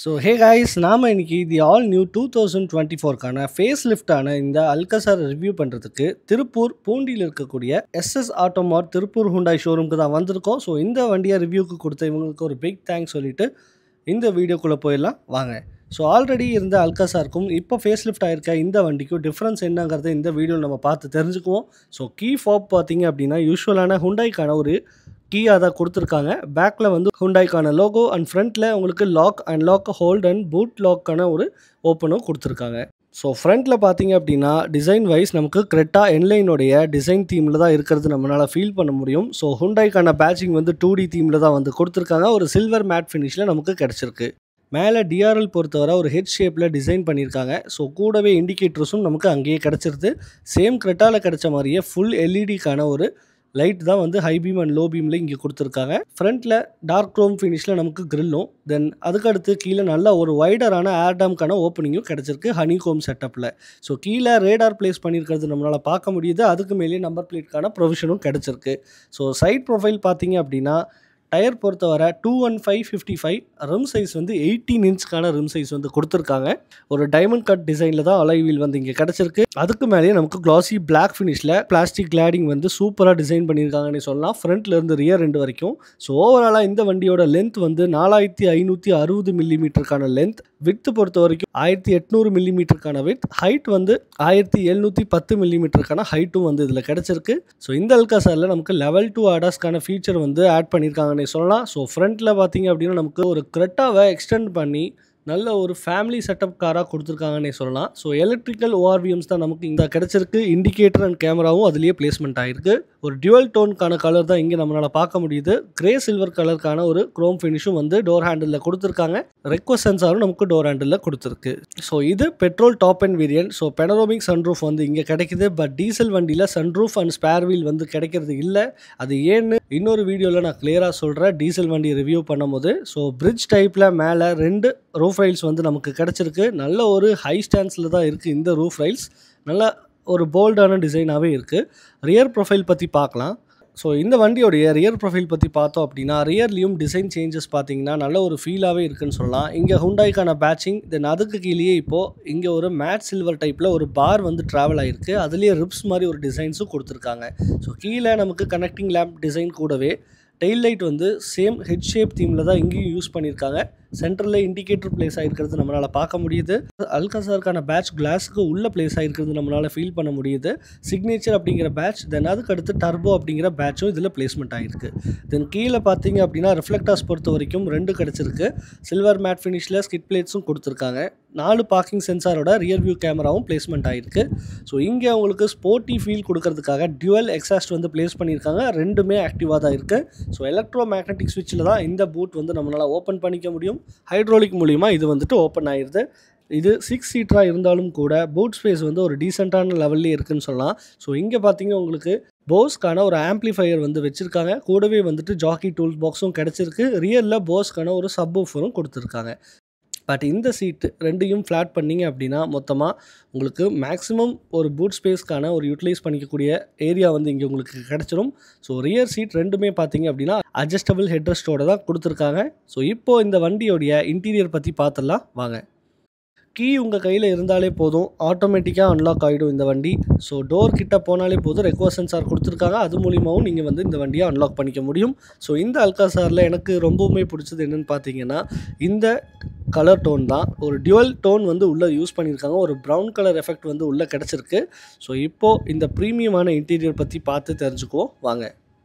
So hey guys நாம இன்னைக்கு தி all new 2024க்கான face லிஃப்டான இந்த அல்கசார் ரிவ்யூ பண்ணுறதுக்கு திருப்பூர் பூண்டியில் இருக்கக்கூடிய எஸ்எஸ் ஆட்டோமார்ட் திருப்பூர் ஹுண்டாய் ஷோரூமுக்கு தான் வந்திருக்கோம். ஸோ இந்த வண்டியை ரிவ்யூக்கு கொடுத்த இவங்களுக்கு ஒரு பிக் தேங்க்ஸ் சொல்லிட்டு இந்த வீடியோக்குள்ளே போயிடலாம் வாங்க. ஸோ ஆல்ரெடி இருந்த அல்கசாருக்கும் இப்போ ஃபேஸ் லிஃப்ட் ஆயிருக்க இந்த வண்டிக்கும் டிஃப்ரென்ஸ் என்னங்கிறத இந்த வீடியோவில் நம்ம பார்த்து தெரிஞ்சுக்குவோம். ஸோ கீ ஃபாப் பார்த்தீங்க அப்படின்னா யூஸ்வலான ஹுண்டாய்க்கான ஒரு கீயாக தான் கொடுத்துருக்காங்க. பேக்கில் வந்து ஹுண்டாய்க்கான லோகோ அண்ட் ஃப்ரண்ட்டில் உங்களுக்கு lock and lock hold and boot லாக்கான ஒரு ஓப்பனும் கொடுத்துருக்காங்க. ஸோ ஃப்ரண்ட்டில் பார்த்தீங்க அப்படின்னா டிசைன் வைஸ் நமக்கு கிரெட்டா என்லைனுடைய டிசைன் தீமில் தான் இருக்கிறது நம்மளால் ஃபீல் பண்ண முடியும். ஸோ ஹுண்டாய்க்கான பேட்சிங் வந்து 2D தீமில் தான் வந்து கொடுத்துருக்காங்க. ஒரு சில்வர் மேட் ஃபினிஷில் நமக்கு கிடச்சிருக்கு. மேலே டிஆர்எல் பொறுத்தவரை ஒரு ஹெட் ஷேப்பில் டிசைன் பண்ணியிருக்காங்க. ஸோ கூடவே இண்டிகேட்டர்ஸும் நமக்கு அங்கேயே கிடச்சிருது. சேம் கிரெட்டாவில் கிடச்ச மாதிரியே ஃபுல் எல்இடிக்கான ஒரு லைட் தான் வந்து ஹை பீம் அண்ட் லோ பீமில் இங்கே கொடுத்துருக்காங்க. ஃப்ரண்ட்டில் டார்க் க்ரோம் ஃபினிஷில் நமக்கு கிரில்லும், தென் அதுக்கடுத்து கீழே நல்ல ஒரு வைடரான ஏர்டாம்க்கான ஓப்பனிங்கும் கிடச்சிருக்கு ஹனிகோம் செட்டப்பில். ஸோ கீழே ரேடார் பிளேஸ் பண்ணியிருக்கிறது நம்மளால் பார்க்க முடியுது. அதுக்கு மேலே நம்பர் பிளேட்கான ப்ரொவிஷனும் கிடச்சிருக்கு. ஸோ சைட் ப்ரொஃபைல் பார்த்தீங்க அப்படின்னா டயர் பொறுத்தவரை 215/55 ரிம் சைஸ் வந்து 18 இன்ச்சுக்கான ரிம் சைஸ் வந்து கொடுத்துருக்காங்க. ஒரு டைமண்ட் கட் டிசைனில் தான் அலாய் வீல் வந்து இங்கே கிடச்சிருக்கு. அதுக்கு மேலேயே நமக்கு கிளாசி பிளாக் ஃபினிஷில் பிளாஸ்டிக் கிளாடிங் வந்து சூப்பராக டிசைன் பண்ணியிருக்காங்கன்னு சொல்லலாம், ஃப்ரண்ட்லேருந்து ரியர் ரெண்டு வரைக்கும். ஸோ ஓவராலாக இந்த வண்டியோட லென்த் வந்து 4560 மில்லிமீட்டருக்கான லென்த், வித்து பொறுத்த வரைக்கும் 1800 மில்லிமீட்டருக்கான வித், ஹைட் வந்து 1710 மில்லிமீட்டருக்கான ஹைட்டும் வந்து இதில் கிடச்சிருக்கு. ஸோ இந்த அல்காசாரில் நமக்கு லெவல் 2 ஆடாஸ்க்கான ஃபீச்சர் வந்து ஆட் பண்ணியிருக்காங்க சொல்லலாம். ஸோ ஃப்ரண்ட்டில் பார்த்தீங்க அப்படின்னா நமக்கு ஒரு கிரெட்டாவை எக்ஸ்டெண்ட் பண்ணி நல்ல ஒரு ஃபேமிலி செட்டப் காராக கொடுத்துருக்காங்கன்னே சொல்லலாம். ஸோ எலக்ட்ரிக்கல் ஓஆர்விஎம்ஸ் தான் நமக்கு இங்கே கிடச்சிருக்கு. இண்டிகேட்டர் அண்ட் கேமராவும் அதுலேயே பிளேஸ்மெண்ட் ஆகிருக்கு. ஒரு டியூவல் டோனுக்கான கலர் தான் இங்கே நம்மளால் பார்க்க முடியுது. கிரே சில்வர் கலருக்கான ஒரு குரோம் ஃபினிஷும் வந்து டோர் ஹேண்டிலில் கொடுத்துருக்காங்க. ரெக்வஸ்ட் சென்சாரும் நமக்கு டோர் ஹேண்டிலில் கொடுத்துருக்கு. ஸோ இது petrol top end variant. So panoramic sunroof வந்து இங்கே கிடைக்குது. பட் டீசல் வண்டியில் சன்ரூஃப் அண்ட் ஸ்பேர் வீல் வந்து கிடைக்கிறது இல்லை. அது ஏன்னு இன்னொரு வீடியோவில் நான் கிளியராக சொல்கிறேன் டீசல் வண்டி ரிவ்யூ பண்ணும்போது. ஸோ பிரிட்ஜ் டைப்பில் மேலே 2 ரூஃப் ரைல்ஸ் வந்து நமக்கு கிடச்சிருக்கு. நல்ல ஒரு ஹை ஸ்டான்ஸில் தான் இருக்குது இந்த ரூஃப் ரைல்ஸ். நல்ல ஒரு போல்டான டிசைனாகவே இருக்குது. ரியர் ப்ரொஃபைல் பற்றி பார்க்கலாம். ஸோ இந்த வண்டியோடைய ரியர் ப்ரொஃபைல் பற்றி பார்த்தோம் அப்படின்னா ரியர்லேயும் டிசைன் சேஞ்சஸ் பார்த்தீங்கன்னா நல்ல ஒரு ஃபீலாகவே இருக்குன்னு சொல்லலாம். இங்கே ஹுண்டாய்க்கான பேட்சிங், தென் அதுக்கு கீழேயே இப்போது இங்கே ஒரு மேட் சில்வர் டைப்பில் ஒரு பார் வந்து ட்ராவல் ஆகிருக்கு. அதுலேயே ரிப்ஸ் மாதிரி ஒரு டிசைன்ஸும் கொடுத்துருக்காங்க. ஸோ கீழே நமக்கு கனெக்டிங் லேம்ப் டிசைன் கூடவே டெயில் லைட் வந்து சேம் ஹெட் ஷேப் தீமில் தான் இங்கேயும் யூஸ் பண்ணியிருக்காங்க. சென்டரில் இண்டிகேட்டர் பிளேஸ் ஆகிருக்கிறது நம்மளால் பார்க்க முடியுது. அல்காசாருக்கான பேட்ச் கிளாஸுக்கு உள்ளே பிளேஸ் ஆகிருக்கிறது நம்மளால் ஃபீல் பண்ண முடியுது. சிக்னேச்சர் அப்படிங்கிற பேட்ச், தென் அதுக்கு அடுத்து டர்போ அப்படிங்கிற பேட்சும் இதில் பிளேஸ்மெண்ட் ஆகிருக்கு. தென் கீழே பார்த்தீங்க அப்படின்னா ரிஃப்ளெக்டர்ஸ் பொறுத்த வரைக்கும் 2 கிடச்சிருக்கு. சில்வர் மேட் ஃபினிஷில் ஸ்கிட் பிளேட்ஸும் கொடுத்துருக்காங்க. 4 பார்க்கிங் சென்சாரோட ரியர் வியூ கேமராவும் பிளேஸ்மெண்ட் ஆகிருக்கு. ஸோ இங்கே உங்களுக்கு ஸ்போர்ட்டி ஃபீல் கொடுக்கறதுக்காக டியூவல் எக்ஸாஸ்ட் வந்து பிளேஸ் பண்ணியிருக்காங்க. ரெண்டுமே ஆக்டிவாக தான் இருக்குது. ஸோ எலக்ட்ரோ மேக்னெட்டிக் ஸ்விட்சில் தான் இந்த பூட் வந்து நம்மளால் ஓப்பன் பண்ணிக்க முடியும். ஹைட்ராலிக் மூலிமா இது வந்துட்டு ஓப்பன் ஆகிடுது. இது 6 சீட்டராக இருந்தாலும் கூட பூட் ஸ்பேஸ் வந்து ஒரு டீசெண்டான லெவல்லே இருக்குன்னு சொல்லலாம். ஸோ இங்கே பார்த்தீங்கன்னா உங்களுக்கு போஸ்க்கான ஒரு ஆம்ப்ளிஃபையர் வந்து வச்சுருக்காங்க. கூடவே வந்துட்டு ஜாக்கி டூல்ஸ் பாக்ஸும் கிடச்சிருக்கு. ரியலில் போஸ்க்கான ஒரு சப்வூஃபரும் கொடுத்துருக்காங்க. பட் இந்த சீட்டு ரெண்டையும் ஃப்ளாட் பண்ணிங்க அப்படின்னா மொத்தமாக உங்களுக்கு மேக்ஸிமம் ஒரு பூட் ஸ்பேஸ்க்கான ஒரு யூட்டிலைஸ் பண்ணிக்கக்கூடிய ஏரியா வந்து இங்கே உங்களுக்கு கிடச்சிரும். ஸோ ரியர் சீட் ரெண்டுமே பார்த்தீங்க அப்படின்னா அட்ஜஸ்டபிள் ஹெட்ரெஸ்ட்டோட தான் கொடுத்துருக்காங்க. ஸோ இப்போது இந்த வண்டியோடைய இன்டீரியர் பற்றி பார்த்துடலாம் வாங்க. கீ உங்கள் கையில் இருந்தாலே போதும், ஆட்டோமேட்டிக்காக அன்லாக் ஆகிடும் இந்த வண்டி. ஸோ டோர் கிட்ட போனாலே போதும், ரெக்வஸ்ட் சென்சார் கொடுத்துருக்காங்க. அது மூலிமாவும் நீங்கள் வந்து இந்த வண்டியை அன்லாக் பண்ணிக்க முடியும். ஸோ இந்த அல்காசாரில் எனக்கு ரொம்பவுமே பிடிச்சது என்னென்னு பார்த்தீங்கன்னா இந்த கலர் டோன் தான். ஒரு டியூவல் டோன் வந்து உள்ளே யூஸ் பண்ணியிருக்காங்க. ஒரு ப்ரௌன் கலர் எஃபெக்ட் வந்து உள்ளே கிடச்சிருக்கு. ஸோ இப்போது இந்த ப்ரீமியமான இன்டீரியர் பற்றி பார்த்து தெரிஞ்சுக்குவோம் வாங்க.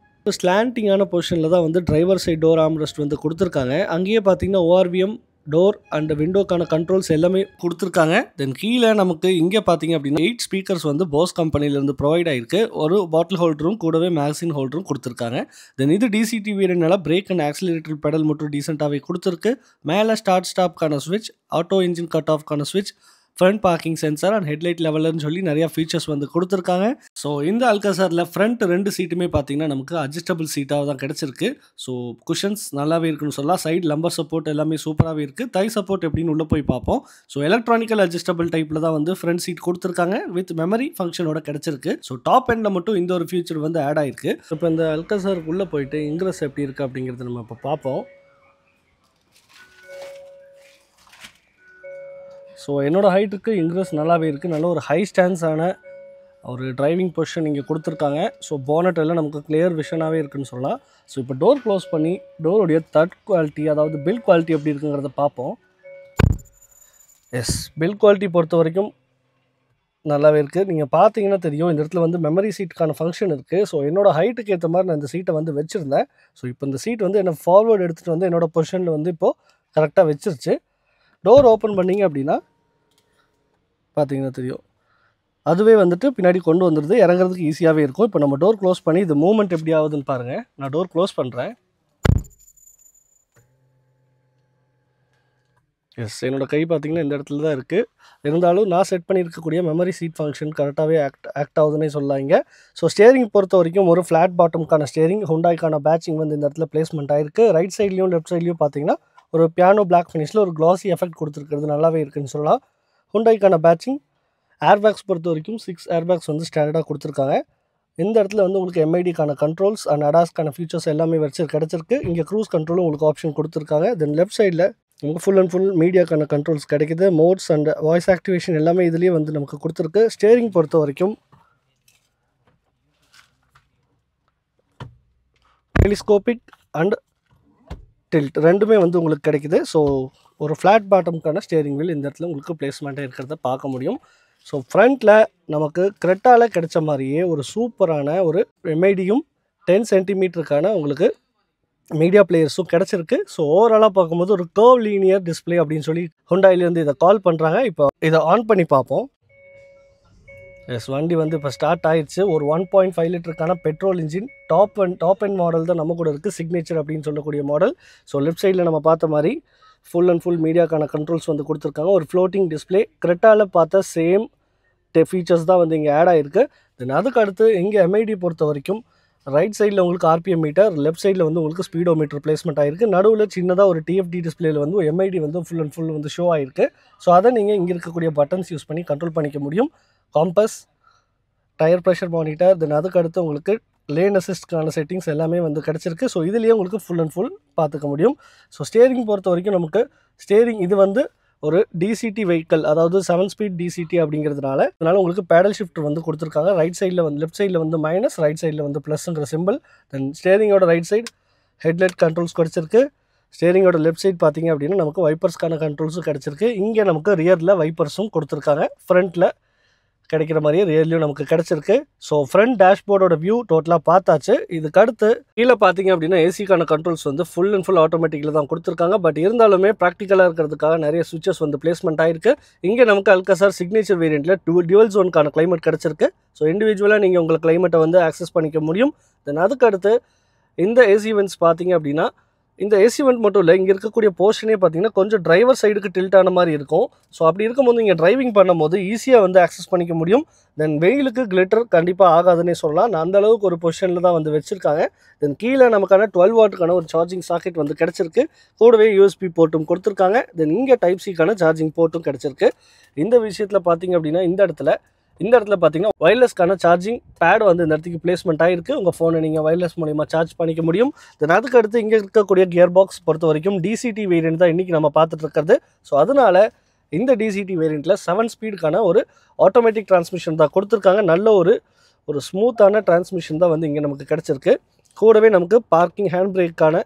ஸ்லாண்டிங்கான பொசிஷனில் தான் வந்து டிரைவர் சைட் டோர் ஆம்ரெஸ்ட் வந்து கொடுத்துருக்காங்க. அங்கேயே பார்த்தீங்கன்னா ஓஆர்விஎம் டோர் அண்ட் விண்டோக்கான கண்ட்ரோல்ஸ் எல்லாமே கொடுத்துருக்காங்க. தென் கீழே நமக்கு இங்கே பார்த்தீங்க அப்படின்னா 8 ஸ்பீக்கர்ஸ் வந்து போஸ் கம்பெனிலேருந்து ப்ரொவைட் ஆகிருக்கு. ஒரு பாட்டில் ஹோல்டரும் கூடவே மேக்சின் ஹோல்டரும் கொடுத்துருக்காங்க. தென் இது டிசிடி வேரியனால பிரேக் அண்ட் ஆக்சிலரேட்டர் பெடல் மட்டும் டீசெண்டாகவே கொடுத்துருக்கு. மேலே ஸ்டார்ட் ஸ்டாப்க்கான ஸ்விட்ச், ஆட்டோ இன்ஜின் கட் ஆஃப்க்கான ஸ்விட்ச், front parking sensor and headlight லெவலர்னு சொல்லி நிறையா ஃபீச்சர்ஸ் வந்து கொடுத்துருக்காங்க. ஸோ இந்த அல்காசாரில் ஃப்ரண்ட் 2 சீட்டுமே பார்த்தீங்கன்னா நமக்கு அட்ஜஸ்டபிள் சீட்டாக தான் கிடச்சிருக்கு. ஸோ குஷன்ஸ் நல்லாவே இருக்குன்னு சொல்லலாம். சைடு லம்பர் சப்போர்ட் எல்லாமே சூப்பராகவே இருக்குது. தை சப்போர்ட் எப்படின்னு உள்ளே போய் பார்ப்போம். ஸோ எலக்ட்ரானிக்கல் அட்ஜஸ்டபிள் டைப்பில் தான் வந்து ஃப்ரண்ட் சீட் கொடுத்துருக்காங்க. வித் மெமரி ஃபங்க்ஷனோட கிடச்சிருக்கு. ஸோ டாப் எண்டில் மட்டும் இந்த ஒரு ஃபியூச்சர் வந்து ஆட் ஆயிருக்கு. இப்போ இந்த அல்காசாருக்கு உள்ளே போயிட்டு இன்க்ரஸ் எப்படி இருக்குது அப்படிங்கிறது நம்ம இப்போ பார்ப்போம். ஸோ என்னோடய ஹைட்டுக்கு இன்க்ரஸ் நல்லாவே இருக்குது. நல்ல ஒரு ஹை ஸ்டான்ஸான ஒரு டிரைவிங் பொசிஷன் இங்கே கொடுத்துருக்காங்க. ஸோ போனட் எல்லாம் நமக்கு கிளியர் விஷனாகவே இருக்குதுன்னு சொல்லலாம். ஸோ இப்போ டோர் க்ளோஸ் பண்ணி டோருடைய தட் குவாலிட்டி, அதாவது பில்ட் குவாலிட்டி எப்படி இருக்குங்கிறத பார்ப்போம். எஸ், பில்ட் குவாலிட்டி பொறுத்த வரைக்கும் நல்லாவே இருக்குது. நீங்கள் பார்த்தீங்கன்னா தெரியும், இந்த இடத்துல வந்து மெமரி சீட்டுக்கான ஃபங்க்ஷன் இருக்குது. ஸோ என்னோடய ஹைட்டுக்கு ஏற்ற மாதிரி நான் இந்த சீட்டை வந்து வச்சுருந்தேன். ஸோ இப்போ இந்த சீட் வந்து என்ன ஃபார்வர்டு எடுத்துகிட்டு வந்து என்னோடய பொசிஷனில் வந்து இப்போது கரெக்டாக வச்சிருச்சு. டோர் ஓப்பன் பண்ணிங்க அப்படின்னா பார்த்தீங்கன்னா தெரியும், அதுவே வந்துட்டு பின்னாடி கொண்டு வந்துடுது. இறங்குறதுக்கு ஈஸியாகவே இருக்கும். இப்போ நம்ம டோர் க்ளோஸ் பண்ணி இது மூவ்மெண்ட் எப்படி ஆகுதுன்னு பாருங்கள். நான் டோர் க்ளோஸ் பண்ணுறேன். எஸ், என்னோடய கை பார்த்தீங்கன்னா இந்த இடத்துல தான் இருக்குது. இருந்தாலும் நான் செட் பண்ணியிருக்கக்கூடிய மெமரி சீட் ஃபங்க்ஷன் கரெக்டாகவே ஆக்ட் ஆகுதுன்னே சொல்லலாம் இங்கே. ஸோ ஸ்டேரிங் பொறுத்த வரைக்கும் ஒரு ஃப்ளாட் பாட்டமுக்கான ஸ்டேரிங், ஹுண்டாய்க்கான பேட்சிங் வந்து இந்த இடத்துல பிளேஸ்மெண்ட் ஆகிருக்கு. ரைட் சைட்லையும் லெஃப்ட் சைட்லையும் பார்த்தீங்கன்னா ஒரு பியானோ பிளாக் ஃபினிஷில் ஒரு க்ளாஸி எஃபெக்ட் கொடுத்துருக்கிறது நல்லாவே இருக்குதுன்னு சொல்லலாம். ஹுண்டாய்க்கான பேட்சிங் ஏர்பேக்ஸ் பொறுத்த வரைக்கும் 6 ஏர்பேக்ஸ் வந்து ஸ்டாண்டர்டாக கொடுத்துருக்காங்க. இந்த இடத்துல வந்து உங்களுக்கு எம்ஐடிக்கான கண்ட்ரோல்ஸ் அண்ட் அடாஸ்க்கான ஃபீச்சர்ஸ் எல்லாமே கிடச்சிருக்கு. இங்கே க்ரூஸ் கண்ட்ரோலும் உங்களுக்கு ஆப்ஷன் கொடுத்துருக்காங்க. தென் லெஃப்ட் சைடில் உங்களுக்கு ஃபுல் அண்ட் ஃபுல் மீடியாக்கான கண்ட்ரோல்ஸ் கிடைக்குது. மோட்ஸ் அண்ட் வாய்ஸ் ஆக்டிவேஷன் எல்லாமே இதுலேயே வந்து நமக்கு கொடுத்துருக்கு. ஸ்டேரிங் பொறுத்த வரைக்கும் டெலிஸ்கோபிக் அண்ட் டில்ட் ரெண்டுமே வந்து உங்களுக்கு கிடைக்குது. ஸோ ஒரு ஃப்ளாட் பாட்டமுக்கான ஸ்டேரிங் வீல் இந்த இடத்துல உங்களுக்கு பிளேஸ்மெண்ட்டாக இருக்கிறத பார்க்க முடியும். ஸோ ஃப்ரண்ட்டில் நமக்கு கிரெட்டாவில் கிடைச்ச மாதிரியே ஒரு சூப்பரான ஒரு எம்ஐடியும் 10 சென்டிமீட்டருக்கான உங்களுக்கு மீடியா பிளேயர்ஸும் கிடச்சிருக்கு. ஸோ ஓவராலாக பார்க்கும்போது ஒரு கர்வ் லீனியர் டிஸ்பிளே அப்படின்னு சொல்லி ஹுண்டாயிலேருந்து இதை கால் பண்ணுறாங்க. இப்போ இதை ஆன் பண்ணி பார்ப்போம். எஸ், வண்டி வந்து இப்போ ஸ்டார்ட் ஆயிடுச்சு. ஒரு 1.5 லிட்டருக்கான petrol engine top end model தான் நம்ம கூட இருக்குது, சிக்னேச்சர் அப்படின்னு சொல்லக்கூடிய மாடல். ஸோ லெஃப்ட் சைடில் நம்ம பார்த்த மாதிரி ஃபுல் அண்ட் ஃபுல் மீடியாக்கான கண்ட்ரோல்ஸ் வந்து கொடுத்துருக்காங்க. ஒரு ஃப்ளோட்டிங் டிஸ்பிளே, கிரெட்டாவில் பார்த்த சேம் ஃபீச்சர்ஸ் தான் வந்து இங்கே ஆட் ஆகிருக்கு. தென் அதுக்கு அடுத்து இங்கே எம்ஐடி பொறுத்த வரைக்கும் ரைட் சைடில் உங்களுக்கு ஆர்பிஎம் மீட்டர், லெஃப்ட் சைடில் வந்து உங்களுக்கு ஸ்பீடோ மீட்டர் பிளேஸ்மெண்ட் ஆகிருக்கு. நடுவில் சின்னதாக ஒரு டிஎஃப்டி டிஸ்பிளேயில் வந்து எம்ஐடி வந்து ஃபுல் அண்ட் ஃபுல் வந்து ஷோ ஆகிருக்கு. ஸோ அதை நீங்கள் இங்கே இருக்கக்கூடிய பட்டன்ஸ் யூஸ் பண்ணி கண்ட்ரோல் பண்ணிக்க முடியும். காம்பஸ், டயர் ப்ரெஷர் மானிட்டர், தென் அதுக்கு அடுத்து உங்களுக்கு லேன் அசிஸ்ட்கான செட்டிங்ஸ் எல்லாமே வந்து கிடச்சிருக்கு. ஸோ இதுலேயே உங்களுக்கு ஃபுல் அண்ட் ஃபுல் பார்த்துக்க முடியும். ஸோ ஸ்டேரிங் பொறுத்த வரைக்கும் நமக்கு ஸ்டேரிங் இது வந்து ஒரு டிசிடி வெஹிக்கல், அதாவது 7 ஸ்பீட் டிசிடி அப்படிங்கிறதுனால இதனால் உங்களுக்கு பேடல் ஷிஃப்ட் வந்து கொடுத்துருக்காங்க. ரைட் சைடில் வந்து லெஃப்ட் சைடில் வந்து மைனஸ், ரைட் சைடில் வந்து ப்ளஸ்ங்கிற சிம்பிள். தென் ஸ்டேரிங்கோட ரைட் சைடு ஹெட்லைட் கண்ட்ரோல்ஸ் கிடச்சிருக்கு. ஸ்டேரிங்கோட லெஃப்ட் சைடு பார்த்தீங்க அப்படின்னா நமக்கு வைப்பர்ஸ்க்கான கண்ட்ரோல்ஸும் கிடச்சிருக்கு. இங்கே நமக்கு ரியரில் வைப்பர்ஸும் கொடுத்துருக்காங்க. ஃப்ரண்ட்டில் கிடைக்கிற மாதிரியே ரியர்லையும் நமக்கு கிடச்சிருக்கு. ஸோ ஃப்ரண்ட் டேஷ்போர்டோட வியூ டோட்டலாக பார்த்தாச்சு. இதுக்கு அடுத்து கீழே பார்த்தீங்க அப்படின்னா ஏசிக்கான கண்ட்ரோல்ஸ் வந்து ஃபுல் அண்ட் ஃபுல் ஆட்டோமேட்டிக்கில் தான் கொடுத்துருக்காங்க. பட் இருந்தாலுமே ப்ராக்டிக்கலாக இருக்கிறதுக்காக நிறைய சுவிச்சஸ் வந்து பிளேஸ்மெண்ட் ஆகிருக்கு. இங்கே நமக்கு அல்காசார் சிக்னேச்சர் வேரியண்ட்டில் டியூவல் ஜோனுக்கான கிளைமேட் கிடச்சிருக்கு. ஸோ இண்டிவிஜுவலாக நீங்கள் உங்கள் கிளைமேட்டை வந்து ஆக்சஸ் பண்ணிக்க முடியும். தென் அதுக்கு அடுத்து இந்த ஏசி வென்ட்ஸ் பார்த்தீங்க அப்படின்னா இந்த ஏசி வென்ட் மட்டும் இல்லை, இங்கே இருக்கக்கூடிய போர்ஷனே பார்த்தீங்கன்னா கொஞ்சம் டிரைவர் சைடுக்கு டில்ட் ஆன மாதிரி இருக்கும். ஸோ அப்படி இருக்கும்போது இங்கே டிரைவிங் பண்ணும்போது ஈஸியாக வந்து ஆக்சஸ் பண்ணிக்க முடியும். தென் வெயிலுக்கு கிளிட்டர் கண்டிப்பாக ஆகாதுன்னே சொல்லலாம். நான் அந்த அளவுக்கு ஒரு பொசிஷனில் தான் வந்து வச்சுருக்காங்க. தென் கீழே நமக்கான 12 வாட்டுக்கான ஒரு சார்ஜிங் சாக்கெட் வந்து கிடச்சிருக்கு. கூடவே யூஎஸ்பி போர்ட்டும் கொடுத்துருக்காங்க. தென் இங்கே டைப் சிக்கான சார்ஜிங் போர்ட்டும் கிடச்சிருக்கு. இந்த விஷயத்தில் பார்த்தீங்க அப்படின்னா இந்த இடத்துல பார்த்தீங்கன்னா வயர்லெஸ்க்கான சார்ஜிங் பேட் வந்து இந்த இடத்துக்கு பிளேஸ்மெண்ட் ஆகிருக்கு. உங்கள் ஃபோனை நீங்கள் வயர்லெஸ் மூலிமா சார்ஜ் பண்ணிக்க முடியும். தென் அதுக்கு அடுத்து இங்கே இருக்கக்கூடிய கியர் பாக்ஸ் பொறுத்த வரைக்கும் டிசிடி வேரியன்ட் தான் இன்றைக்கி நம்ம பார்த்துட்டு இருக்கிறது. ஸோ அதனால் இந்த டிசிடி வேரியண்ட்டில் 7 ஸ்பீடுக்கான ஒரு ஆட்டோமேட்டிக் டிரான்ஸ்மிஷன் தான் கொடுத்துருக்காங்க. நல்ல ஒரு ஸ்மூத்தான டிரான்ஸ்மிஷன் தான் வந்து இங்கே நமக்கு கிடச்சிருக்கு. கூடவே நமக்கு பார்க்கிங் ஹேண்ட் பிரேக்கான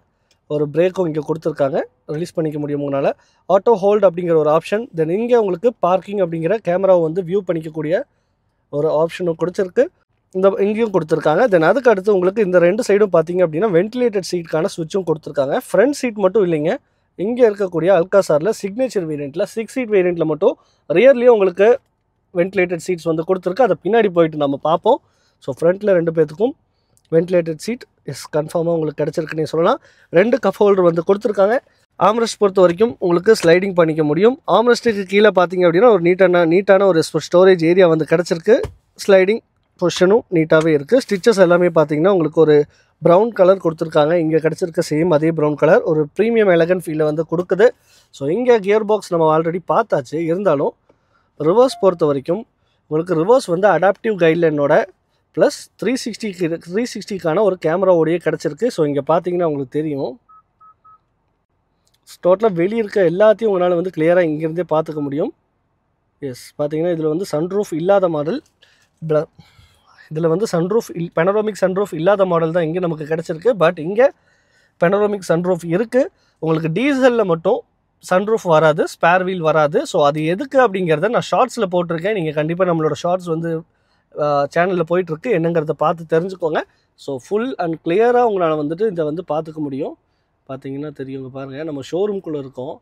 ஒரு பிரேக்கும் இங்கே கொடுத்துருக்காங்க, ரிலீஸ் பண்ணிக்க முடியும் உங்களால். ஆட்டோ ஹோல்ட் அப்படிங்கிற ஒரு ஆப்ஷன். தென் இங்கே உங்களுக்கு பார்க்கிங் அப்படிங்கிற கேமராவை வந்து வியூ பண்ணிக்கக்கூடிய ஒரு ஆப்ஷனும் கொடுத்துருக்கு. இங்கேயும் கொடுத்துருக்காங்க. தென் அதுக்கு அடுத்து உங்களுக்கு இந்த 2 சைடும் பார்த்தீங்க அப்படின்னா வென்டிலேட்டட் சீட்டுக்கான சுவிட்சும் கொடுத்துருக்காங்க. ஃப்ரண்ட் சீட் மட்டும் இல்லைங்க, இங்கே இருக்கக்கூடிய அல்காசாரில் சிக்னேச்சர் வேரியண்ட்டில் 6 சீட் வேரியண்ட்டில் மட்டும் ரியர்லேயும் உங்களுக்கு வென்டிலேட்டட் சீட்ஸ் வந்து கொடுத்துருக்கு. அதை பின்னாடி போயிட்டு நம்ம பார்ப்போம். ஸோ ஃப்ரண்ட்டில் 2 பேர்த்துக்கும் வென்டிலேட்டட் சீட் கன்ஃபார்மாக உங்களுக்கு கிடச்சிருக்குன்னே சொல்லலாம். 2 கப் ஹோல்டர் வந்து கொடுத்துருக்காங்க. ஆம்ரெஸ்ட் பொறுத்த வரைக்கும் உங்களுக்கு ஸ்லைடிங் பண்ணிக்க முடியும். ஆம்ரெஸ்ட்டுக்கு கீழே பார்த்தீங்க அப்படின்னா ஒரு நீட்டான ஒரு ஸ்டோரேஜ் ஏரியா வந்து கிடச்சிருக்கு. ஸ்லைடிங் பொசிஷனும் நீட்டாகவே இருக்குது. ஸ்டிச்சஸ் எல்லாமே பார்த்தீங்கன்னா உங்களுக்கு ஒரு ப்ரௌன் கலர் கொடுத்துருக்காங்க. இங்கே கிடச்சிருக்க சேம் அதே ப்ரௌன் கலர் ஒரு ப்ரீமியம் எலகன் ஃபீலை வந்து கொடுக்குது. ஸோ இங்கே கியர் பாக்ஸ் நம்ம ஆல்ரெடி பார்த்தாச்சு. இருந்தாலும் ரிவர்ஸ் பொறுத்த வரைக்கும் உங்களுக்கு ரிவர்ஸ் வந்து அடாப்டிவ் கைட்லைனோட ப்ளஸ் 360க்கான ஒரு கேமராவோடையே கிடச்சிருக்கு. ஸோ இங்கே பார்த்தீங்கன்னா உங்களுக்கு தெரியும், டோட்டலாக வெளியே இருக்க எல்லாத்தையும் உங்களால் வந்து கிளியராக இங்கேருந்தே பார்த்துக்க முடியும். எஸ் பார்த்தீங்கன்னா இதில் வந்து சன்ரூஃப் இல்லாத மாடல். இதில் வந்து பெனரோமிக் சன்ரூஃப் இல்லாத மாடல் தான் இங்கே நமக்கு கிடச்சிருக்கு. பட் இங்கே பெனரோமிக் சன்ரூஃப் இருக்குது. உங்களுக்கு டீசலில் மட்டும் சன்ரூஃப் வராது, ஸ்பேர் வீல் வராது. ஸோ அது எதுக்கு அப்படிங்கிறத நான் ஷார்ட்ஸில் போட்டிருக்கேன். நீங்கள் கண்டிப்பாக நம்மளோட ஷார்ட்ஸ் வந்து சேனலில் போயிட்டுருக்கு, என்னங்கிறத பார்த்து தெரிஞ்சுக்கோங்க. ஸோ ஃபுல் அண்ட் கிளியராக உங்களால் வந்துட்டு இதை வந்து பார்த்துக்க முடியும். பார்த்தீங்கன்னா தெரியுங்க, பாருங்கள் நம்ம ஷோரூம்குள்ளே இருக்கோம்.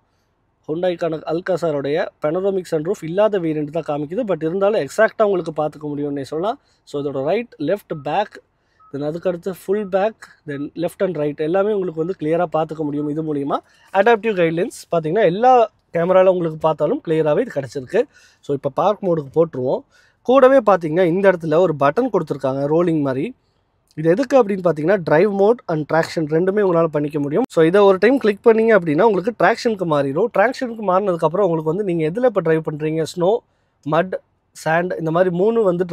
ஹுண்டாய்க்கான அல்காசாரோடைய பெனரோமிக் சன்ரூஃப் இல்லாத வேரியண்ட் தான் காமிக்குது. பட் இருந்தாலும் எக்ஸாக்டாக உங்களுக்கு பார்த்துக்க முடியும்னே சொல்லலாம். ஸோ இதோட ரைட், லெஃப்ட், பேக், தென் அதுக்கடுத்து full back, then left and right எல்லாமே உங்களுக்கு வந்து கிளியராக பார்த்துக்க முடியும். இது மூலிமா அடாப்டிவ் கைட்லைன்ஸ் பார்த்தீங்கன்னா எல்லா கேமராவில் உங்களுக்கு பார்த்தாலும் கிளியராகவே இது கிடச்சிருக்கு. ஸோ இப்போ பார்க் மோடுக்கு போட்டுருவோம். கூடவே பார்த்தீங்கன்னா இந்த இடத்துல ஒரு பட்டன் கொடுத்துருக்காங்க, ரோலிங் மாதிரி. இது எதுக்கு அப்படின்னு பார்த்தீங்கன்னா டிரைவ் மோட் அண்ட் ட்ராக்ஷன் ரெண்டுமே உங்களால் பண்ணிக்க முடியும். ஸோ இதை ஒரு டைம் கிளிக் பண்ணிங்க அப்படின்னா உங்களுக்கு ட்ராக்ஷனுக்கு மாறிடும். ட்ராக்ஷனுக்கு மாறினதுக்கப்புறம் உங்களுக்கு வந்து நீங்கள் எதில் இப்போ ட்ரைவ் பண்ணுறீங்க, ஸ்னோ, மட், சாண்ட், இந்த மாதிரி 3 வந்து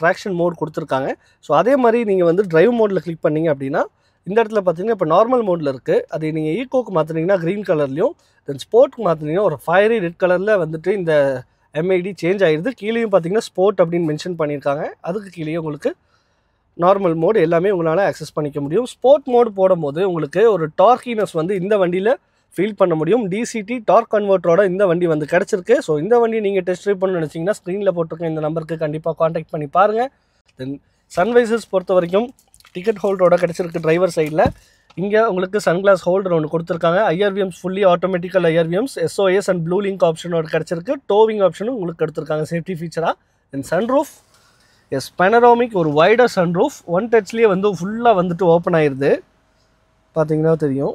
ட்ராக்ஷன் மோட் கொடுத்துருக்காங்க. ஸோ அதே மாதிரி நீங்கள் வந்து டிரைவ் மோடில் கிளிக் பண்ணிங்க அப்படின்னா இந்த இடத்துல பார்த்தீங்கன்னா இப்போ நார்மல் மோடில் இருக்குது. அதை நீங்கள் ஈகோக்கு மாற்றினீங்கன்னா க்ரீன் கலர்லையும், தென் ஸ்போர்ட்க்கு மாற்றினீங்கன்னா ஒரு ஃபயரி ரெட் கலரில் வந்துட்டு இந்த MID சேஞ்ச் ஆகிடுது. கீழேயும் பார்த்தீங்கன்னா ஸ்போர்ட் அப்படின்னு மென்ஷன் பண்ணியிருக்காங்க. அதுக்கு கீழே உங்களுக்கு நார்மல் மோடு எல்லாமே உங்களால் ஆக்சஸ் பண்ணிக்க முடியும். ஸ்போர்ட் மோடு போடும்போது உங்களுக்கு ஒரு டார்க்கினஸ் வந்து இந்த வண்டியில் ஃபீல் பண்ண முடியும். DCT டார்க் கன்வெர்ட்டரோட இந்த வண்டி வந்து கிடச்சிருக்கு. ஸோ இந்த வண்டி நீங்கள் டெஸ்ட் ட்ரைவ் பண்ணணும்னு நினச்சிங்கன்னா ஸ்க்ரீனில் போட்டிருக்க இந்த நம்பருக்கு கண்டிப்பாக காண்டாக்ட் பண்ணி பாருங்கள். தென் சன்வைசர்ஸ் பொறுத்த வரைக்கும் டிக்கெட் ஹோல்டரோட கிடச்சிருக்கு டிரைவர் சைடில். இங்கே உங்களுக்கு சன்கிளாஸ் ஹோல்டர் ஒன்று கொடுத்துருக்காங்க. IRVMs fully automatic IRVMs, SOS and blue link ஆப்ஷனோட கிடச்சிருக்கு. டோவிங் ஆப்ஷனும் உங்களுக்கு எடுத்திருக்காங்க சேஃப்டி ஃபீச்சராக. தென் சன்ரூஃப், எஸ் பெனரோமிக் ஒரு வைடர் சன்ரூஃப், ஒன் டச்லேயே வந்து ஃபுல்லாக வந்துட்டு ஓப்பன் ஆயிடுது. பார்த்தீங்கன்னா தெரியும்.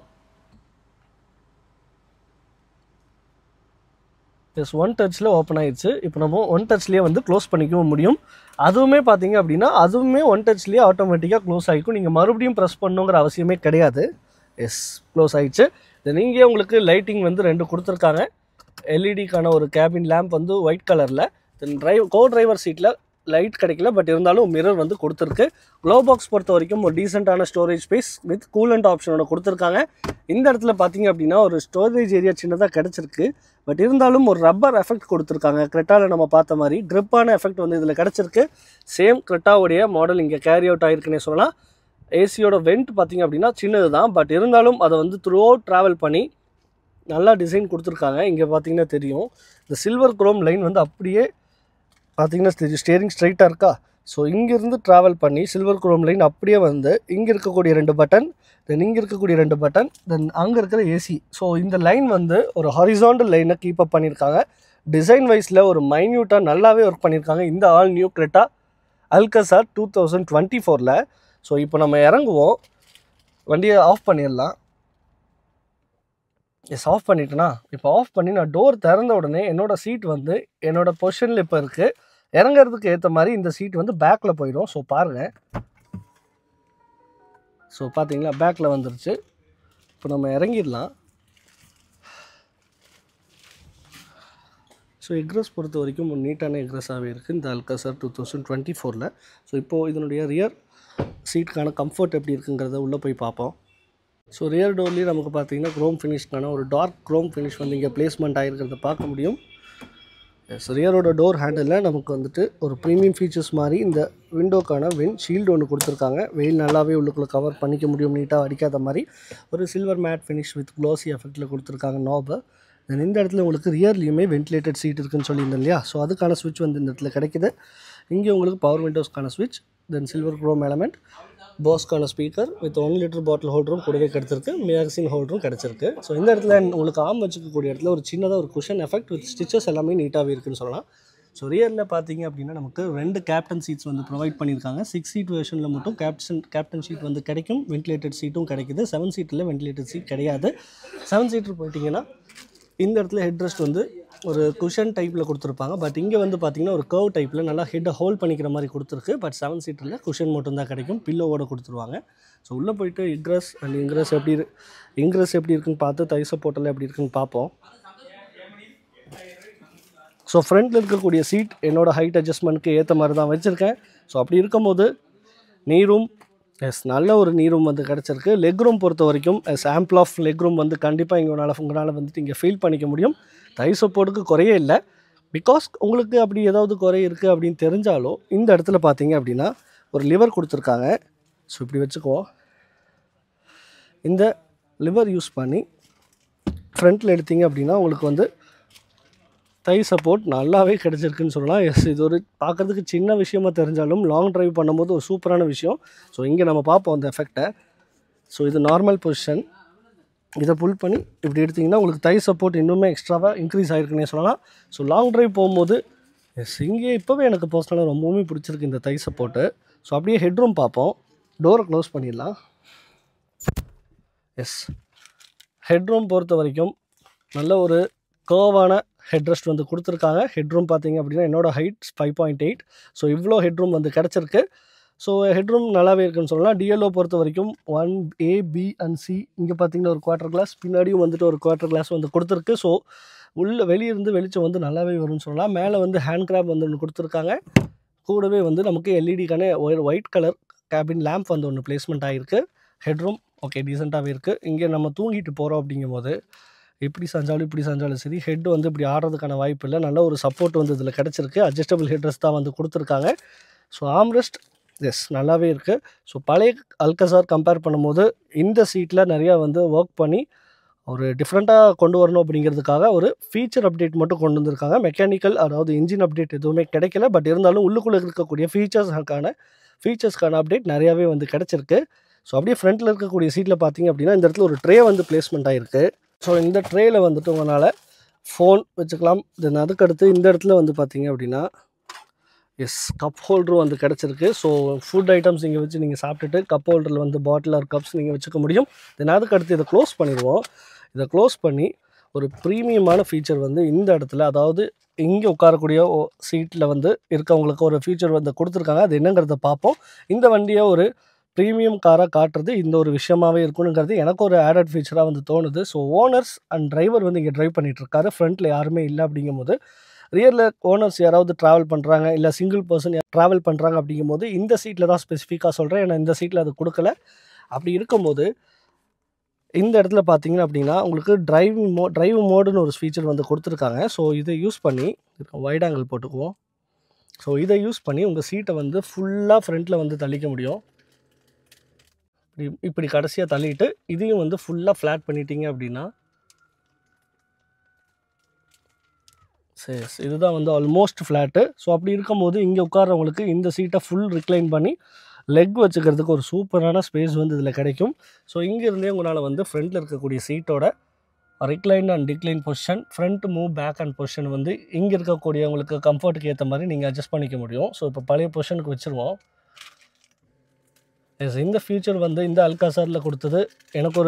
எஸ் ஒன் டச்சில் ஓப்பன் ஆயிடுச்சு. இப்போ நம்ம ஒன் டச்லேயே வந்து க்ளோஸ் பண்ணிக்கவும் முடியும். அதுவுமே பார்த்தீங்க அப்படின்னா அதுவுமே ஒன் டச்லேயே ஆட்டோமேட்டிக்காக க்ளோஸ் ஆகிக்கும். நீங்கள் மறுபடியும் ப்ரெஸ் பண்ணணுங்கிற அவசியமே கிடையாது. எஸ் க்ளோஸ் ஆகிடுச்சு. தென் இங்கே உங்களுக்கு லைட்டிங் வந்து 2 கொடுத்துருக்காங்க. எல்இடிக்கான ஒரு கேபின் லேம்ப் வந்து ஒயிட் கலரில். தென் கோ டிரைவர் சீட்டில் லைட் கிடைக்கல, பட் இருந்தாலும் மிரர் வந்து கொடுத்துருக்கு. க்ளோ பாக்ஸ் பொறுத்த வரைக்கும் ஒரு டீசெண்டான ஸ்டோரேஜ் ஸ்பேஸ் வித் கூலண்ட் ஆப்ஷனோட கொடுத்துருக்காங்க. இந்த இடத்துல பார்த்தீங்க அப்படின்னா ஒரு ஸ்டோரேஜ் ஏரியா சின்னதாக கிடச்சிருக்கு. பட் இருந்தாலும் ஒரு ரப்பர் எஃபெக்ட் கொடுத்துருக்காங்க. கிரெட்டாவில் நம்ம பார்த்த மாதிரி க்ரிப்பான எஃபெக்ட் வந்து இதில் கிடச்சிருக்கு. சேம் கிரெட்டாவுடைய மாடல் இங்கே கேரி அவுட் ஆகிருக்குன்னே சொல்லலாம். ஏசியோட வெண்ட் பார்த்தீங்க அப்படின்னா சின்னது தான், பட் இருந்தாலும் அதை வந்து த்ரூ அவுட் ட்ராவல் பண்ணி நல்லா டிசைன் கொடுத்துருக்காங்க. இங்கே பார்த்தீங்கன்னா தெரியும் இந்த சில்வர் குரோம் லைன் வந்து அப்படியே பார்த்தீங்கன்னா ஸ்டேரிங் ஸ்ட்ரைட்டாக இருக்கா. ஸோ இங்கேருந்து ட்ராவல் பண்ணி சில்வர் குரோம் லைன் அப்படியே வந்து இங்கே இருக்கக்கூடிய 2 பட்டன், தென் இங்கே இருக்கக்கூடிய 2 பட்டன், தென் அங்கே இருக்கிற ஏசி. ஸோ இந்த லைன் வந்து ஒரு ஹாரிசாண்டல் லைனை கீப் அப் பண்ணியிருக்காங்க. டிசைன் வைஸில் ஒரு மைன்யூட்டாக நல்லாவே ஒர்க் பண்ணியிருக்காங்க இந்த all new Creta Alcazar 2024. So இப்போ நம்ம இறங்குவோம், வண்டியை ஆஃப் பண்ணிடலாம். எஸ் ஆஃப் பண்ணிட்டேன்னா இப்போ ஆஃப் பண்ணி நான் டோர் திறந்த உடனே என்னோடய சீட் வந்து என்னோடய பொசிஷனில் இப்போ இருக்குது. இறங்கிறதுக்கு ஏற்ற மாதிரி இந்த சீட் வந்து பேக்கில் போயிடும். ஸோ பாருங்கள், ஸோ பார்த்தீங்களா பேக்கில் வந்துருச்சு. இப்போ நம்ம இறங்கிடலாம். ஸோ எக்ரஸ் பொறுத்த வரைக்கும் ஒரு நீட்டான எக்ரஸாகவே இருக்குது இந்த அல்காசார் 2024. ஸோ இப்போது இதனுடைய ரியர் சீட்டுக்கான கம்ஃபர்ட் எப்படி இருக்குங்கிறத உள்ளே போய் பார்ப்போம். ஸோ ரியர் டோர்லேயே நமக்கு பார்த்தீங்கன்னா க்ரோம் ஃபினிஷ்க்கான ஒரு டார்க் க்ரோம் ஃபினிஷ் வந்து இங்கே பிளேஸ்மெண்ட் ஆகிருக்கிறத பார்க்க முடியும். ஸோ ரியரோட டோர் ஹேண்டில் நமக்கு வந்துட்டு ஒரு ப்ரீமியம் ஃபீச்சர்ஸ் மாதிரி இந்த விண்டோக்கான ஷீல்டு ஒன்று கொடுத்துருக்காங்க. வெயில் நல்லாவே உள்ளுக்குள்ளே கவர் பண்ணிக்க முடியும், நீட்டாக அடிக்காத மாதிரி ஒரு silver matte finish with glossy எஃபெக்டில் கொடுத்துருக்காங்க நாபை. தென் இந்த இடத்துல உங்களுக்கு ரியர்லேயுமே வென்டிலேட்டட் சீட் இருக்குன்னு சொல்லியிருந்தேன் இல்லையா. ஸோ அதுக்கான ஸ்விட்ச் வந்து இந்த இடத்துல கிடைக்குது. இங்கே உங்களுக்கு பவர் விண்டோஸ்க்கான ஸ்விட்ச், தென் சில்வர் குரோம் எலமெண்ட், போஸ்க்கான ஸ்பீக்கர் வித் 1 லிட்டர் பாட்டில் ஹோல்டரும் கூடவே கிடச்சிருக்கு. மேகசின் ஹோல்டரும் கிடச்சிருக்கு. ஸோ இந்த இடத்துல உங்களுக்கு ஆம் வச்சுக்கக்கூடிய இடத்துல ஒரு சின்னதாக ஒரு குஷன் எஃபெக்ட் வித் ஸ்டிச்சஸ் எல்லாமே நீட்டாகவே இருக்குன்னு சொல்லலாம். ஸோ ரியரில் பார்த்தீங்க அப்படின்னா நமக்கு 2 கேப்டன் சீட்ஸ் வந்து ப்ரொவைட் பண்ணியிருக்காங்க. 6 சீட் வெர்ஷனில் மட்டும் கேப்டன் சீட் வந்து கிடைக்கும், வென்டிலேட்டட் சீட்டும் கிடைக்குது. 7 சீட்டில் வென்டிலேட்டட் சீட் கிடையாது. 7 சீட்டர் போயிட்டிங்கன்னா இந்த இடத்துல ஹெட் ரெஸ்ட் வந்து ஒரு குஷன் டைப்பில் கொடுத்துருப்பாங்க. பட் இங்கே வந்து பார்த்திங்கன்னா ஒரு கர்வ் டைப்பில் நல்லா ஹெட்டை ஹோல்ட் பண்ணிக்கிற மாதிரி கொடுத்துருக்கு. பட் 7 சீட்டரில் குஷன் மட்டும்தான் கிடைக்கும், பில்லோவோட கொடுத்துருவாங்க. ஸோ உள்ளே போயிட்டு இக்ரஸ் அண்ட் இங்க்ரஸ் எப்படி இருக்குன்னு பார்த்து தை சப்போர்ட்டில் எப்படி இருக்குன்னு பார்ப்போம். ஸோ ஃப்ரண்ட்டில் இருக்கக்கூடிய சீட் என்னோடய ஹைட் அட்ஜஸ்ட்மெண்ட்க்கு ஏற்ற மாதிரி தான் வச்சுருக்கேன். ஸோ அப்படி இருக்கும்போது நீ ரூம், எஸ் நல்ல ஒரு நீ ரூம் வந்து கிடச்சிருக்கு. லெக் ரூம் பொறுத்த வரைக்கும் ஆம்பிள் ஆஃப் லெக் ரூம் வந்து கண்டிப்பாக உங்களால் வந்துட்டு இங்கே ஃபீல் பண்ணிக்க முடியும். தை சப்போர்ட்டுக்கு குறையே இல்லை. பிகாஸ் உங்களுக்கு அப்படி ஏதாவது குறை இருக்குது அப்படின்னு தெரிஞ்சாலும் இந்த இடத்துல பார்த்தீங்க அப்படின்னா ஒரு லிவர் கொடுத்துருக்காங்க. ஸோ இப்படி வச்சுக்குவோம். இந்த லிவர் யூஸ் பண்ணி ஃப்ரண்ட்டில் எடுத்தீங்க அப்படின்னா உங்களுக்கு வந்து தை சப்போர்ட் நல்லாவே கிடச்சிருக்குன்னு சொல்லலாம். எஸ், இது ஒரு பார்க்குறதுக்கு சின்ன விஷயமாக தெரிஞ்சாலும் லாங் ட்ரைவ் பண்ணும்போது ஒரு சூப்பரான விஷயம். ஸோ இங்கே நம்ம பார்ப்போம் அந்த எஃபெக்டை. ஸோ இது நார்மல் பொசிஷன். இதை புல் பண்ணி இப்படி எடுத்திங்கன்னா உங்களுக்கு தை சப்போர்ட் இன்னுமே எக்ஸ்ட்ராவாக இன்க்ரீஸ் ஆகிருக்குன்னே சொல்லலாம். ஸோ லாங் ட்ரைவ் போகும்போது எஸ், இங்கே இப்போவே எனக்கு பர்சனலாக ரொம்பவுமே பிடிச்சிருக்கு இந்த தை சப்போர்ட்டு. ஸோ அப்படியே ஹெட்ரூம் பார்ப்போம். டோரை க்ளோஸ் பண்ணிடலாம். எஸ், ஹெட்ரூம் பொறுத்த வரைக்கும் நல்ல ஒரு கர்வான ஹெட்ரெஸ்ட் வந்து கொடுத்துருக்காங்க. ஹெட்ரூம் பார்த்தீங்க அப்படின்னா என்னோடய ஹைட் 5.8. ஸோ இவ்வளோ ஹெட்ரூம் வந்து கிடச்சிருக்கு. ஸோ ஹெட்ரூம் நல்லாவே இருக்குன்னு சொல்லலாம். டிஎல்ஓ பொறுத்த வரைக்கும் 1A, B and C. இங்கே பார்த்தீங்கன்னா ஒரு குவார்ட்டர் கிளாஸ், பின்னாடியும் வந்துட்டு ஒரு குவார்ட்டர் கிளாஸ் வந்து கொடுத்துருக்கு. ஸோ வெளியிருந்து வெளிச்சம் வந்து நல்லாவே வரும்னு சொல்லலாம். மேலே வந்து ஹேண்ட் கிராப் வந்து ஒன்று கொடுத்துருக்காங்க. கூடவே வந்து நமக்கு எல்இடிக்கான ஒயிட் கலர் கேபின் லேம்ப் வந்து ஒன்று பிளேஸ்மெண்ட் ஆகிருக்கு. ஹெட்ரூம் ஓகே டீசெண்டாகவே இருக்குது. இங்கே நம்ம தூங்கிட்டு போகிறோம் அப்படிங்கும் போது இப்படி செஞ்சாலும் சரி ஹெட் வந்து இப்படி ஆடுறதுக்கான வாய்ப்பு இல்லை. நல்ல ஒரு சப்போர்ட் வந்து இதில் கிடச்சிருக்கு. அட்ஜஸ்டபிள் ஹெட்ரெஸ்ட் தான் வந்து கொடுத்துருக்காங்க. ஸோ ஆம்ரெஸ்ட் எஸ் நல்லாவே இருக்குது. ஸோ பழைய அல்கசார் கம்பேர் பண்ணும்போது இந்த சீட்டில் நிறையா வந்து ஒர்க் பண்ணி ஒரு டிஃப்ரெண்ட்டாக கொண்டு வரணும் அப்படிங்கிறதுக்காக ஒரு ஃபீச்சர் அப்டேட் மட்டும் கொண்டு வந்திருக்காங்க. மெக்கானிக்கல் அதாவது இன்ஜின் அப்டேட் எதுவுமே கிடைக்கல. பட் இருந்தாலும் உள்ளுக்குள்ளே இருக்கக்கூடிய ஃபீச்சர்ஸ்க்கான அப்டேட் நிறையாவே வந்து கிடச்சிருக்கு. ஸோ அப்படியே ஃப்ரண்ட்டில் இருக்கக்கூடிய சீட்டில் பார்த்தீங்க அப்படின்னா இந்த இடத்துல ஒரு ட்ரே வந்து பிளேஸ்மெண்ட் ஆகிருக்கு. ஸோ இந்த ட்ரேயில் வந்துட்டு உங்களால் ஃபோன் வச்சுக்கலாம். தென் அதுக்கடுத்து இந்த இடத்துல வந்து பார்த்தீங்க அப்படின்னா எஸ் கப் ஹோல்டரும் வந்து கிடச்சிருக்கு. ஸோ ஃபுட் ஐட்டம்ஸ் இங்கே வச்சு நீங்கள் சாப்பிட்டுட்டு கப் ஹோல்டரில் வந்து பாட்டில் ஆர் கப்ஸ் நீங்கள் வச்சுக்க முடியும். தென் அதுக்கடுத்து இதை க்ளோஸ் பண்ணிடுவோம். இதை க்ளோஸ் பண்ணி ஒரு ப்ரீமியமான ஃபீச்சர் வந்து இந்த இடத்துல, அதாவது இங்கே உட்காரக்கூடிய சீட்டில் வந்து இருக்கவங்களுக்கு ஒரு ஃபீச்சர் வந்து கொடுத்துருக்காங்க. அது என்னங்கிறத பார்ப்போம். இந்த வண்டியை ஒரு ப்ரீமியம் காராக காட்டுறது இந்த ஒரு விஷயமாகவே இருக்கணுங்கிறது எனக்கு ஒரு ஆடட் ஃபீச்சராக வந்து தோணுது. ஸோ ஓனர்ஸ் அண்ட் டிரைவர் வந்து இங்கே ட்ரைவ் பண்ணிகிட்ருக்காரு. ஃப்ரண்ட்டில் யாருமே இல்லை அப்படிங்கும்போது ரியரில் ஓனர்ஸ் யாராவது ட்ராவல் பண்ணுறாங்க, இல்லை சிங்கிள் பர்சன் ட்ராவல் பண்ணுறாங்க அப்படிங்கும்போது இந்த சீட்டில் தான் ஸ்பெசிஃபிக்காக சொல்கிறேன். ஏன்னா இந்த சீட்டில் அது கொடுக்கல. அப்படி இருக்கும்போது இந்த இடத்துல பார்த்தீங்கன்னா அப்படின்னா உங்களுக்கு டிரைவ் மோடுன்னு ஒரு ஃபீச்சர் வந்து கொடுத்துருக்காங்க. ஸோ இதை யூஸ் பண்ணி வைட் ஆங்கிள் போட்டுக்குவோம். ஸோ இதை யூஸ் பண்ணி உங்கள் சீட்டை வந்து ஃபுல்லாக ஃப்ரண்ட்டில் வந்து தள்ளிக்க முடியும். இப்படி கடைசியாக தள்ளிட்டு இதையும் வந்து ஃபுல்லாக ஃப்ளாட் பண்ணிட்டீங்க அப்படின்னா சரி, இதுதான் வந்து ஆல்மோஸ்ட் ஃப்ளாட்டு. ஸோ அப்படி இருக்கும்போது இங்கே உட்காரவங்களுக்கு இந்த சீட்டை ஃபுல் ரிக்ளைன் பண்ணி லெக் வச்சுக்கிறதுக்கு ஒரு சூப்பரான ஸ்பேஸ் வந்து இதில் கிடைக்கும். ஸோ இங்கேருந்தே உங்களால் வந்து ஃப்ரண்ட்டில் இருக்கக்கூடிய சீட்டோட recline and decline position, front move, back and position வந்து இங்கே இருக்கக்கூடிய உங்களுக்கு கம்ஃபர்ட்டுக்கு ஏற்ற மாதிரி நீங்கள் அட்ஜஸ்ட் பண்ணிக்க முடியும். ஸோ இப்போ பழைய பொசிஷனுக்கு வச்சுருவோம். எஸ், இந்த ஃபியூச்சர் வந்து இந்த அல்காசாரில் கொடுத்தது எனக்கு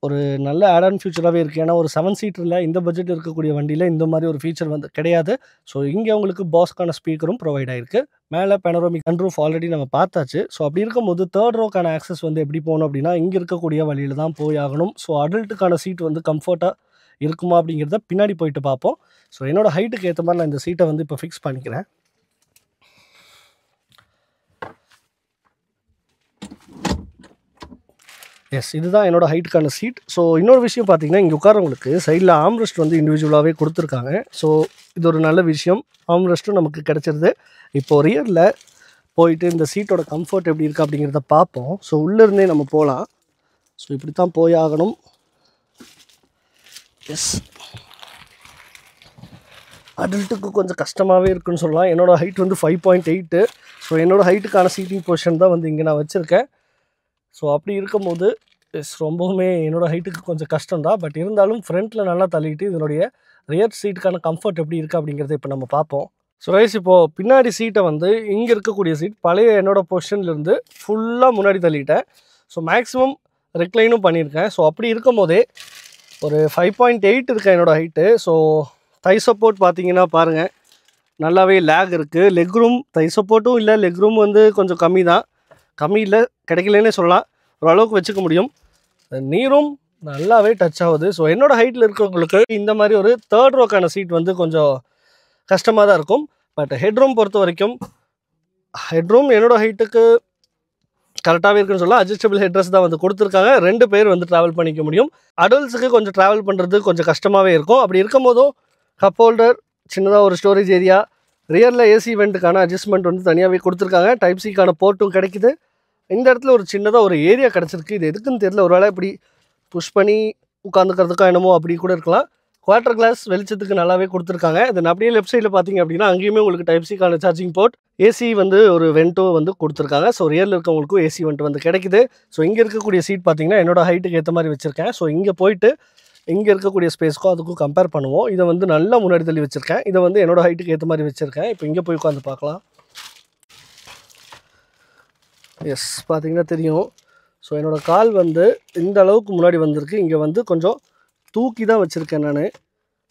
ஒரு நல்ல ஆட் ஆன் ஃபியூச்சராகவே இருக்குது. ஏன்னா ஒரு 7 சீட்டரில் இந்த பட்ஜெட் இருக்கக்கூடிய வண்டியில் இந்த மாதிரி ஒரு ஃபீச்சர் வந்து கிடையாது. ஸோ இங்கே உங்களுக்கு பாஸ்க்கான ஸ்பீக்கரும் ப்ரொவைட் ஆகிருக்கு. மேலே பெனரோமிக் சன்ரூஃப் ஆல்ரெடி நம்ம பார்த்தாச்சு. ஸோ அப்படி இருக்கும்போது தேர்ட் ரோக்கான ஆக்சஸ் வந்து எப்படி போகணும் அப்படின்னா இங்கே இருக்கக்கூடிய வழியில் தான் போய் ஆகணும். ஸோ அடல்ட்டுக்கான சீட் வந்து கம்ஃபர்ட்டாக இருக்குமா அப்படிங்கிறத பின்னாடி போயிட்டு பார்ப்போம். ஸோ என்னோடய ஹைட்டுக்கு ஏற்ற மாதிரி நான் இந்த சீட்டை வந்து இப்போ ஃபிக்ஸ் பண்ணிக்கிறேன். எஸ், இதுதான் என்னோடய ஹைட்டுக்கான சீட். ஸோ இன்னொரு விஷயம் பார்த்தீங்கன்னா இங்கே உட்காரவங்களுக்கு சைடில் ஆம்ரெஸ்ட் வந்து இண்டிவிஜுவலாகவே கொடுத்துருக்காங்க. ஸோ இது ஒரு நல்ல விஷயம். ஆம்ரெஸ்ட்டும் நமக்கு கிடச்சிருது. இப்போது ரியரில் போயிட்டு இந்த சீட்டோட கம்ஃபர்ட் எப்படி இருக்குது அப்படிங்கிறத பார்ப்போம். ஸோ உள்ளேருந்தே நம்ம போகலாம். ஸோ இப்படி தான் போய் ஆகணும். எஸ், அடல்ட்டுக்கு கொஞ்சம் கஷ்டமாகவே இருக்குன்னு சொல்லலாம். என்னோடய ஹைட் வந்து 5.8. ஸோ என்னோடய ஹைட்டுக்கான சீட்டிங் பொசிஷன் தான் வந்து இங்கே நான் வச்சுருக்கேன். ஸோ அப்படி இருக்கும்போது ரொம்பவுமே என்னோடய ஹைட்டுக்கு கொஞ்சம் கஷ்டம்தான். பட் இருந்தாலும் ஃப்ரண்ட்டில் நல்லா தள்ளிட்டு இதனுடைய ரியர் சீட்டுக்கான கம்ஃபர்ட் எப்படி இருக்குது அப்படிங்கிறத இப்போ நம்ம பார்ப்போம். ஸோ ரைஸ், இப்போது பின்னாடி சீட்டை வந்து இங்கே இருக்கக்கூடிய சீட் பழைய என்னோடய பொசிஷன்லேருந்து ஃபுல்லாக முன்னாடி தள்ளிட்டேன். ஸோ மேக்ஸிமம் ரிக்ளைனும் பண்ணியிருக்கேன். ஸோ அப்படி இருக்கும் போதே ஒரு 5.8 இருக்கேன் என்னோடய ஹைட்டு. ஸோ தை சப்போர்ட் பார்த்தீங்கன்னா பாருங்கள் நல்லாவே லேக் இருக்குது. லெக் ரூம் தை சப்போர்ட்டும் இல்லை, லெக் ரூம் வந்து கொஞ்சம் கம்மி இல்லை, கிடைக்கலன்னே சொல்லலாம். ஓரளவுக்கு வச்சுக்க முடியும். நீரும் நல்லாவே டச் ஆகுது. ஸோ என்னோடய ஹைட்டில் இருக்கிறவங்களுக்கு இந்த மாதிரி ஒரு தேர்ட் ரோக்கான சீட் வந்து கொஞ்சம் கஷ்டமாக தான் இருக்கும். பட் ஹெட்ரூம் பொறுத்த வரைக்கும் ஹெட்ரூம் என்னோடய ஹைட்டுக்கு கரெக்டாகவே இருக்குன்னு சொல்லலாம். அட்ஜஸ்டபிள் ஹெட்ரெஸ் தான் வந்து கொடுத்துருக்காங்க. 2 பேர் வந்து ட்ராவல் பண்ணிக்க முடியும். அடல்ட்ஸுக்கு கொஞ்சம் ட்ராவல் பண்ணுறது கொஞ்சம் கஷ்டமாகவே இருக்கும். அப்படி இருக்கும் போதும் கப் ஹோல்டர் சின்னதாக ஒரு ஸ்டோரேஜ் ஏரியா, ரியரில் ஏசி வெண்ட்டுக்கான அட்ஜஸ்ட்மெண்ட் வந்து தனியாகவே கொடுத்துருக்காங்க. டைப் சிக்கான போர்ட்டும் கிடைக்குது. இந்த இடத்துல ஒரு சின்னதாக ஒரு ஏரியா கிடச்சிருக்கு. இது எதுக்குன்னு தெரியல, ஒரு வேளை இப்படி புஷ் பண்ணி உட்காந்துக்கிறதுக்கோ என்னமோ அப்படி கூட இருக்கலாம். குவார்டர் கிளாஸ் வெளிச்சத்துக்கு நல்லாவே கொடுத்துருக்காங்க. இது அப்படியே லெஃப்ட் சைடில் பார்த்தீங்க அப்படின்னா அங்கேயுமே உங்களுக்கு டைப் சிக்கான சார்ஜிங் போர்ட், ஏசி வந்து ஒரு வெண்ட்டோ வந்து கொடுத்துருக்காங்க. ஸோ ரியரில் இருக்கவங்களுக்கும் ஏசி வெண்ட் வந்து கிடைக்குது. ஸோ இங்கே இருக்கக்கூடிய சீட் பார்த்தீங்கன்னா என்னோட ஹைட்டுக்கு ஏற்ற மாதிரி வச்சுருக்கேன். ஸோ இங்கே போயிட்டு இங்கே இருக்கக்கூடிய ஸ்பேஸ்க்கும் அதுக்கும் கம்பேர் பண்ணுவோம். இதை வந்து நல்லா முன்னாடி தள்ளி வச்சுருக்கேன். இதை வந்து என்னோட ஹைட்டுக்கு ஏற்ற மாதிரி வச்சுருக்கேன். இப்போ இங்கே போய் உட்காந்து பார்க்கலாம். எஸ், பார்த்தீங்கன்னா தெரியும். ஸோ என்னோடய கால் வந்து இந்த அளவுக்கு முன்னாடி வந்திருக்கு. இங்கே வந்து கொஞ்சம் தூக்கி தான் வச்சுருக்கேன் நான்.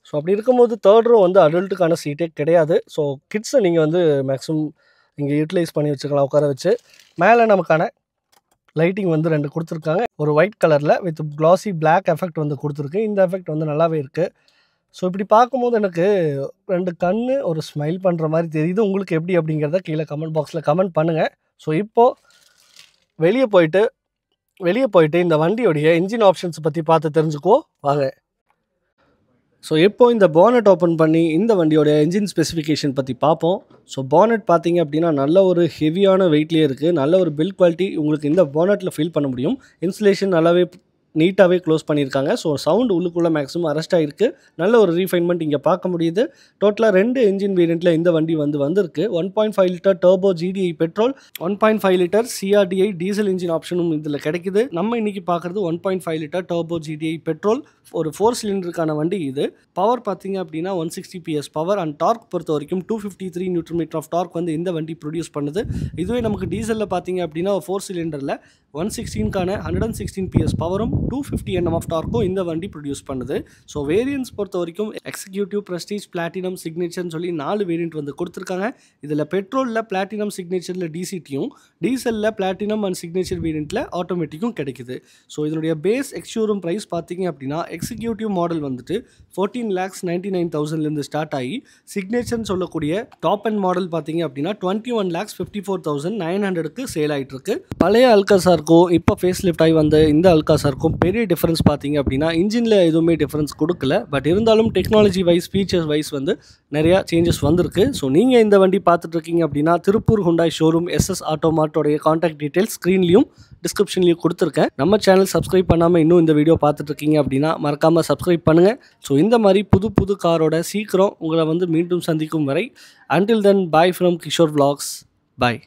ஸோ அப்படி இருக்கும்போது தேர்ட் ரோ வந்து அடல்ட்டுக்கான சீட்டே கிடையாது. ஸோ கிட்ஸை நீங்கள் வந்து மேக்ஸிமம் இங்கே யூட்டிலைஸ் பண்ணி வச்சுக்கலாம் உட்கார வச்சு. மேலே நமக்கான லைட்டிங் வந்து 2 கொடுத்துருக்காங்க. ஒரு ஒயிட் கலரில் வித் க்ளாஸி பிளாக் எஃபெக்ட் வந்து கொடுத்துருக்கு. இந்த எஃபெக்ட் வந்து நல்லாவே இருக்குது. ஸோ இப்படி பார்க்கும்போது எனக்கு 2 கண்ணு ஒரு ஸ்மைல் பண்ணுற மாதிரி தெரியுது. உங்களுக்கு எப்படி அப்படிங்கிறத கீழே கமெண்ட் பாக்ஸில் கமெண்ட் பண்ணுங்கள். ஸோ இப்போது வெளியே போயிட்டு இந்த வண்டியோடைய இன்ஜின் ஆப்ஷன்ஸ் பற்றி பார்த்து தெரிஞ்சுக்குவோம் வாங்க. ஸோ இப்போ இந்த பானட் ஓப்பன் பண்ணி இந்த வண்டியோட என்ஜின் ஸ்பெசிஃபிகேஷன் பற்றி பார்ப்போம். ஸோ பானட் பார்த்தீங்க அப்படின்னா நல்ல ஒரு ஹெவியான வெயிட்லேயே இருக்குது. நல்ல ஒரு பில்ட் குவாலிட்டி உங்களுக்கு இந்த பானட்டில் ஃபீல் பண்ண முடியும். இன்சுலேஷன் நல்லாவே நீட்டாகவே க்ளோஸ் பண்ணியிருக்காங்க. ஸோ சவுண்ட் உள்ளுக்குள்ளே மேக்ஸிமம் அரெஸ்ட் ஆகிருக்கு. நல்ல ஒரு ரீஃபைன்மெண்ட் இங்கே பார்க்க முடியுது. டோட்டலாக 2 என்ஜின் வேரியண்ட்டில் இந்த வண்டி வந்திருக்கு. 1.5 litre turbo GDI petrol, 1.5 litre CRDI diesel engine ஆப்ஷனும் இதில் கிடைக்குது. நம்ம இன்றைக்கி பார்க்குறது 1.5 லிட்டர் டர்போ GDI பெட்ரோல் ஒரு 4 சிலிண்டருக்கான வண்டி இது. பவர் பார்த்தீங்க அப்படின்னா 160 PS பவர் அண்ட் டார்க் பொறுத்த வரைக்கும் 253 நியூட்டன் மீட்டர் ஆஃப் டார்க் வந்து இந்த வண்டி ப்ரொடியூஸ் பண்ணுது. இதுவே நமக்கு டீசலில் பார்த்தீங்க அப்படின்னா 4 சிலிண்டரில் 116க்கான 116 PS பவரும் 250 Nm ஆஃப் டார்க்கும் இந்த வண்டி ப்ரொடியூஸ் பண்ணுது. ஸோ வேரியன்ஸ் பொறுத்த வரைக்கும் எக்ஸிக்யூட்டிவ், ப்ரெஸ்டீஜ், பிளாட்டினம், சிக்னேச்சர்னு சொல்லி 4 வேரியன்ட் வந்து கொடுத்துருக்காங்க. இதில் பெட்ரோலில் பிளாட்டினம், சிக்னேச்சரில் DCTயும், டீசலில் பிளாட்டினம் அண்ட் சிக்னேச்சர் வேரியண்ட்டில் ஆட்டோமேட்டிக்கும் கிடைக்குது. ஸோ இதனுடைய பேஸ் எக்ஸ்ஷோரூம் ப்ரைஸ் பார்த்தீங்க அப்படின்னா எக்ஸிக்யூட்டிவ் மாடல் வந்துட்டு 14,99,000 ஸ்டார்ட் ஆகி சிக்னேச்சர்னு சொல்லக்கூடிய டாப் அண்ட் மாடல் பார்த்தீங்க அப்படின்னா 21,54,900க்கு சேல் ஆகிட்டு இருக்கு. பழைய அல்காசாருக்கும் இப்போ ஃபேஸ் லிஃப்ட் ஆகி வந்த இந்த அல்காசாருக்கும் பெரிய டிஃபரன்ஸ் பார்த்தீங்க அப்படின்னா இன்ஜினில் எதுவுமே டிஃபரன்ஸ் கொடுக்கல. பட் இருந்தாலும் டெக்னாலஜி வைஸ், ஃபீச்சர்ஸ் வைஸ் வந்து நிறையா சேஞ்சஸ் வந்திருக்கு. ஸோ நீங்கள் இந்த வண்டி பார்த்துட்டு இருக்கீங்க அப்படின்னா Tiruppur Hyundai showroom SS auto மார்ட்டோடைய கான்டாக்ட் டீட்டெயில்ஸ் ஸ்க்ரீன்லையும் டிஸ்கிரிப்ஷன்லையும் கொடுத்துருக்கேன். நம்ம சேனல் சப்ஸ்கிரைப் பண்ணாமல் இன்னும் இந்த வீடியோ பார்த்துட்டு இருக்கீங்க அப்படின்னா மறக்காமல் சப்ஸ்கிரைப் பண்ணுங்கள். ஸோ இந்த மாதிரி புது காரோட சீக்கிரம் உங்களை வந்து மீண்டும் சந்திக்கும் வரை, until then, bye from Kishore Vlogs. Bye.